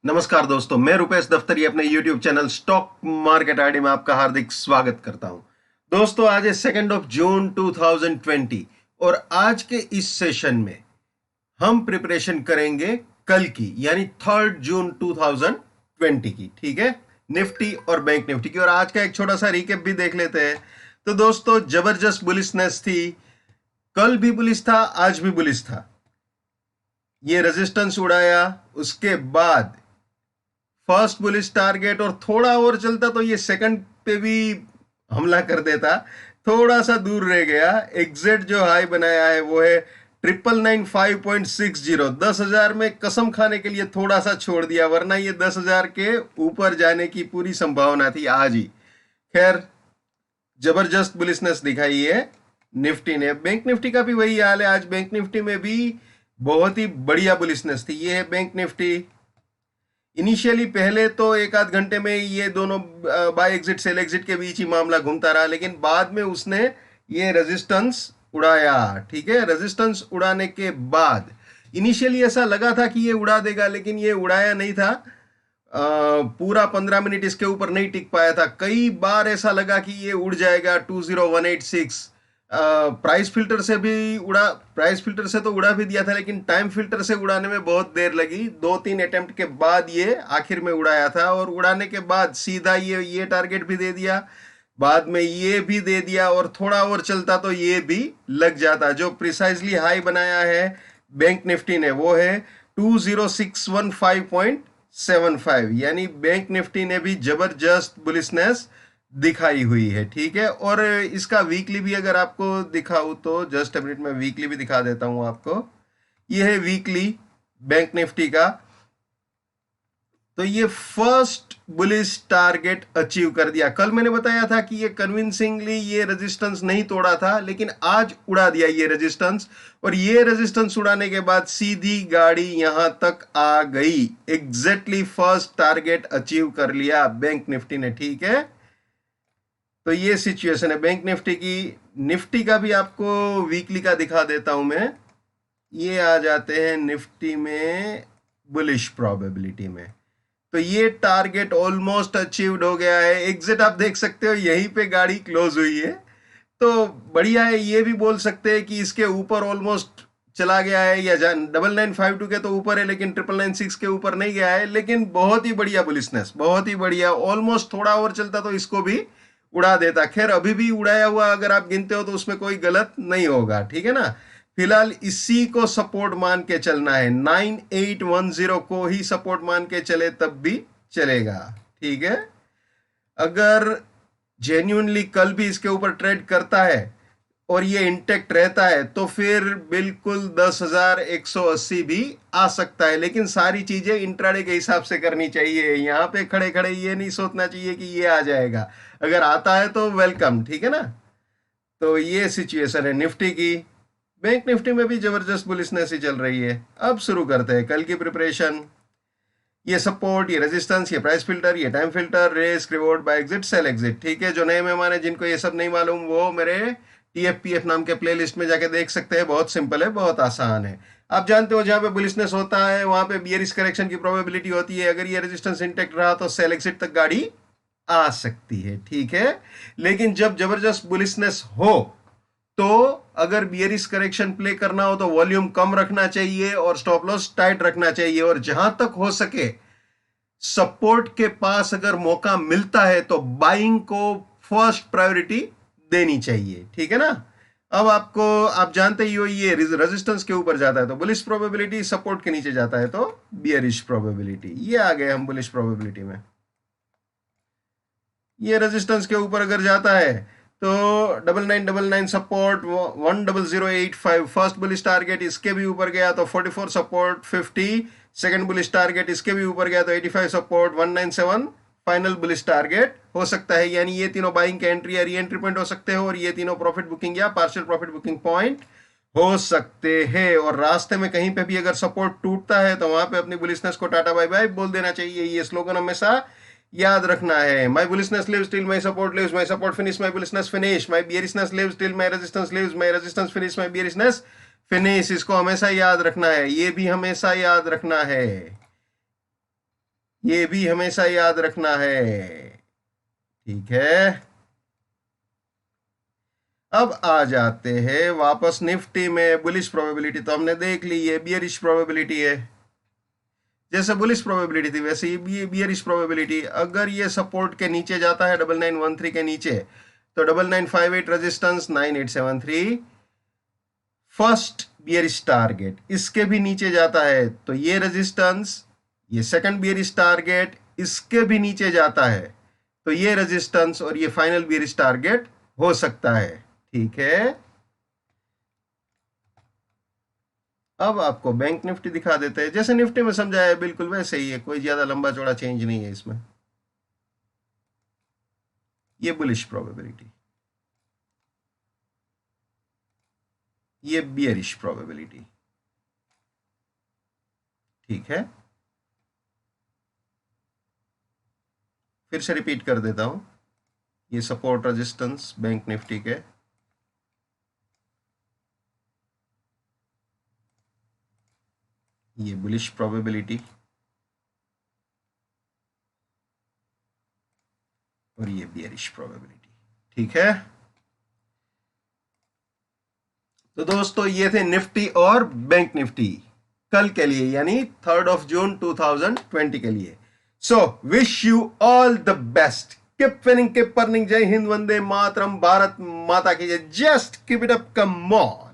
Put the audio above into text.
नमस्कार दोस्तों, मैं रुपेश दफ्तरी अपने YouTube channel stock market ID में आपका हार्दिक स्वागत करता हूं। दोस्तों, आज है 2 जून 2020 और आज के इस सेशन में हम प्रिपरेशन करेंगे कल की यानी 3 जून 2020 की। ठीक है, निफ्टी और बैंक निफ्टी की। और आज का एक छोटा सा रिकेप भी देख लेते हैं। तो दोस्तों, जबरदस्त बुलिशनेस थी, कल भी बुलिश था, आज भी बुलिश था। ये रेजिस्टेंस उड़ाया, उसके बाद फर्स्ट बुलिश टारगेट, और थोड़ा और चलता तो ये सेकंड पे भी हमला कर देता। थोड़ा सा दूर रह गया। एग्जिट जो हाई बनाया है वो है 995.60। 10,000 में कसम खाने के लिए थोड़ा सा छोड़ दिया, वरना ये 10,000 के ऊपर जाने की पूरी संभावना थी आज ही। खैर, जबरदस्त बुलिशनेस दिखाई है निफ्टी ने। बैंक निफ्टी का भी वही हाल है। आज बैंक निफ्टी में भी बहुत ही बढ़िया बुलिशनेस थी। ये है बैंक निफ्टी। इनिशियली पहले तो एक आध घंटे में ये दोनों बाय एग्जिट सेल एग्जिट के बीच ही मामला घूमता रहा, लेकिन बाद में उसने ये रेजिस्टेंस उड़ाया। ठीक है, रेजिस्टेंस उड़ाने के बाद इनिशियली ऐसा लगा था कि ये उड़ा देगा, लेकिन ये उड़ाया नहीं था। पूरा 15 मिनट इसके ऊपर नहीं टिक पाया था। कई बार ऐसा लगा कि ये उड़ जाएगा 20186। प्राइस फिल्टर से भी उड़ा, प्राइस फिल्टर से तो उड़ा भी दिया था, लेकिन टाइम फिल्टर से उड़ाने में बहुत देर लगी। 2-3 अटेम्प्ट के बाद ये आखिर में उड़ाया था, और उड़ाने के बाद सीधा ये टारगेट भी दे दिया, बाद में ये भी दे दिया, और थोड़ा और चलता तो ये भी लग जाता। जो प्रिसाइजली हाई बनाया है बैंक निफ्टी ने वो है 20615.75, यानी बैंक निफ्टी ने भी जबरदस्त बुलिशनेस दिखाई हुई है। ठीक है, और इसका वीकली भी अगर आपको दिखाऊं तो जस्ट मिनट में वीकली भी दिखा देता हूं आपको। ये है वीकली बैंक निफ्टी का। तो ये फर्स्ट बुलिश टारगेट अचीव कर दिया। कल मैंने बताया था कि ये कन्विंसिंगली ये रेजिस्टेंस नहीं तोड़ा था, लेकिन आज उड़ा दिया ये रेजिस्टेंस। और ये रेजिस्टेंस उड़ाने के बाद सीधी गाड़ी यहां तक आ गई। एग्जैक्टली फर्स्ट टारगेट अचीव कर लिया बैंक निफ्टी ने। ठीक है, तो ये सिचुएशन है बैंक निफ्टी की। निफ्टी का भी आपको वीकली का दिखा देता हूं मैं। ये आ जाते हैं निफ्टी में बुलिश प्रोबेबिलिटी में। तो ये टारगेट ऑलमोस्ट अचीव्ड हो गया है। एग्जिट आप देख सकते हो, यहीं पे गाड़ी क्लोज हुई है, तो बढ़िया है। ये भी बोल सकते हैं कि इसके ऊपर ऑलमोस्ट चला गया है, या 9952 के तो ऊपर है, लेकिन 9996 के ऊपर नहीं गया है। लेकिन बहुत ही बढ़िया बुलिशनेस, बहुत ही बढ़िया। ऑलमोस्ट थोड़ा और चलता तो इसको भी उड़ा देता। खैर, अभी भी उड़ाया हुआ अगर आप गिनते हो तो उसमें कोई गलत नहीं होगा। ठीक है ना। फिलहाल इसी को सपोर्ट मान के चलना है। 9810 को ही सपोर्ट मान के चले तब भी चलेगा। ठीक है, अगर जेन्युइनली कल भी इसके ऊपर ट्रेड करता है और ये इंटेक्ट रहता है तो फिर बिल्कुल 10,180 भी आ सकता है। लेकिन सारी चीजें इंट्राडे के हिसाब से करनी चाहिए। यहाँ पे खड़े खड़े ये नहीं सोचना चाहिए कि ये आ जाएगा। अगर आता है तो वेलकम। ठीक है ना। तो ये सिचुएशन है निफ्टी की। बैंक निफ्टी में भी जबरदस्त बुलिशनेस ही चल रही है। अब शुरू करते हैं कल की प्रिपरेशन। ये सपोर्ट, ये रेजिस्टेंस, ये प्राइस फिल्टर, ये time filter, risk reward buy exit sell exit. ठीक है, जो नए मेहमान है जिनको ये सब नहीं मालूम वो मेरे TFPF नाम के प्लेलिस्ट में जाके देख सकते हैं। बहुत सिंपल है, बहुत आसान है। आप जानते हो जहां पे बुलिशनेस होता है वहां पे बियरिश करेक्शन की प्रोबेबिलिटी होती है। अगर ये रेजिस्टेंस इंटेक्ट रहा तो सेल एग्जिट तक गाड़ी आ सकती है। ठीक है, लेकिन जब जबरदस्त बुलिशनेस हो तो अगर बियरिश करेक्शन प्ले करना हो तो वॉल्यूम कम रखना चाहिए और स्टॉप लॉस टाइट रखना चाहिए। और जहां तक हो सके सपोर्ट के पास अगर मौका मिलता है तो बाइंग को फर्स्ट प्रायोरिटी देनी चाहिए। ठीक है ना। अब आपको, आप जानते ही हो, ये रेजिस्टेंस के ऊपर जाता है तो बुलिश प्रोबेबिलिटी, सपोर्ट के नीचे जाता है तो बियरिश प्रोबेबिलिटी। ये आ गए हम बुलिश प्रोबेबिलिटी में। ये रेजिस्टेंस के ऊपर अगर जाता है तो 9999 सपोर्ट, 10085 फर्स्ट बुलिश टारगेट, इसके भी ऊपर गया तो 44 सपोर्ट, 50 सेकंड बुलिश टारगेट, इसके भी ऊपर गया तो 85 सपोर्ट, 197 फाइनल बुलिश टारगेट हो सकता है। यानी ये तीनों बाइंग के एंट्री या री एंट्री पॉइंट हो सकते हो, और ये तीनों प्रॉफिट बुकिंग या पार्शियल प्रॉफिट बुकिंग पॉइंट हो सकते हैं। और रास्ते में कहीं पे भी अगर सपोर्ट टूटता है तो वहां पे अपनी बुलिशनेस को टाटा बाय बाय बोल देना चाहिए। ये स्लोगन हमेशा याद रखना है। My bullishness lives till my support lives, my support finish my bullishness finish, my bearishness lives till my resistance lives, my resistance finish my bearishness finish. इसको हमेशा याद रखना है, ये भी हमेशा याद रखना है। ये भी हमेशा याद रखना है। ठीक है, अब आ जाते हैं वापस निफ्टी में। बुलिश प्रोबेबिलिटी तो हमने देख ली, ये बियरिश प्रोबेबिलिटी है। जैसे बुलिश प्रोबेबिलिटी थी वैसे ये भी बियरिश प्रोबेबिलिटी। अगर ये सपोर्ट के नीचे जाता है 9913 के नीचे, तो 9958 रेजिस्टेंस, 9873 फर्स्ट बियरिश टारगेट। इसके भी नीचे जाता है तो ये रेजिस्टेंस, ये सेकंड बियरिश टारगेट। इसके भी नीचे जाता है तो ये रेजिस्टेंस और ये फाइनल बियरिश टारगेट हो सकता है। ठीक है, अब आपको बैंक निफ्टी दिखा देते हैं। जैसे निफ्टी में समझाया है बिल्कुल वैसे ही है, कोई ज्यादा लंबा चौड़ा चेंज नहीं है इसमें। ये बुलिश प्रोबेबिलिटी, ये बियरिश प्रोबेबिलिटी। ठीक है, फिर से रिपीट कर देता हूं। ये सपोर्ट रेजिस्टेंस बैंक निफ्टी के, ये बुलिश प्रोबेबिलिटी और ये बियरिश प्रोबेबिलिटी। ठीक है, तो दोस्तों ये थे निफ्टी और बैंक निफ्टी कल के लिए, यानी 3 जून 2020 के लिए। So wish you all the best, keep winning, keep earning. जय हिंद, वंदे मातरम, भारत माता की जय। Just keep it up, come on.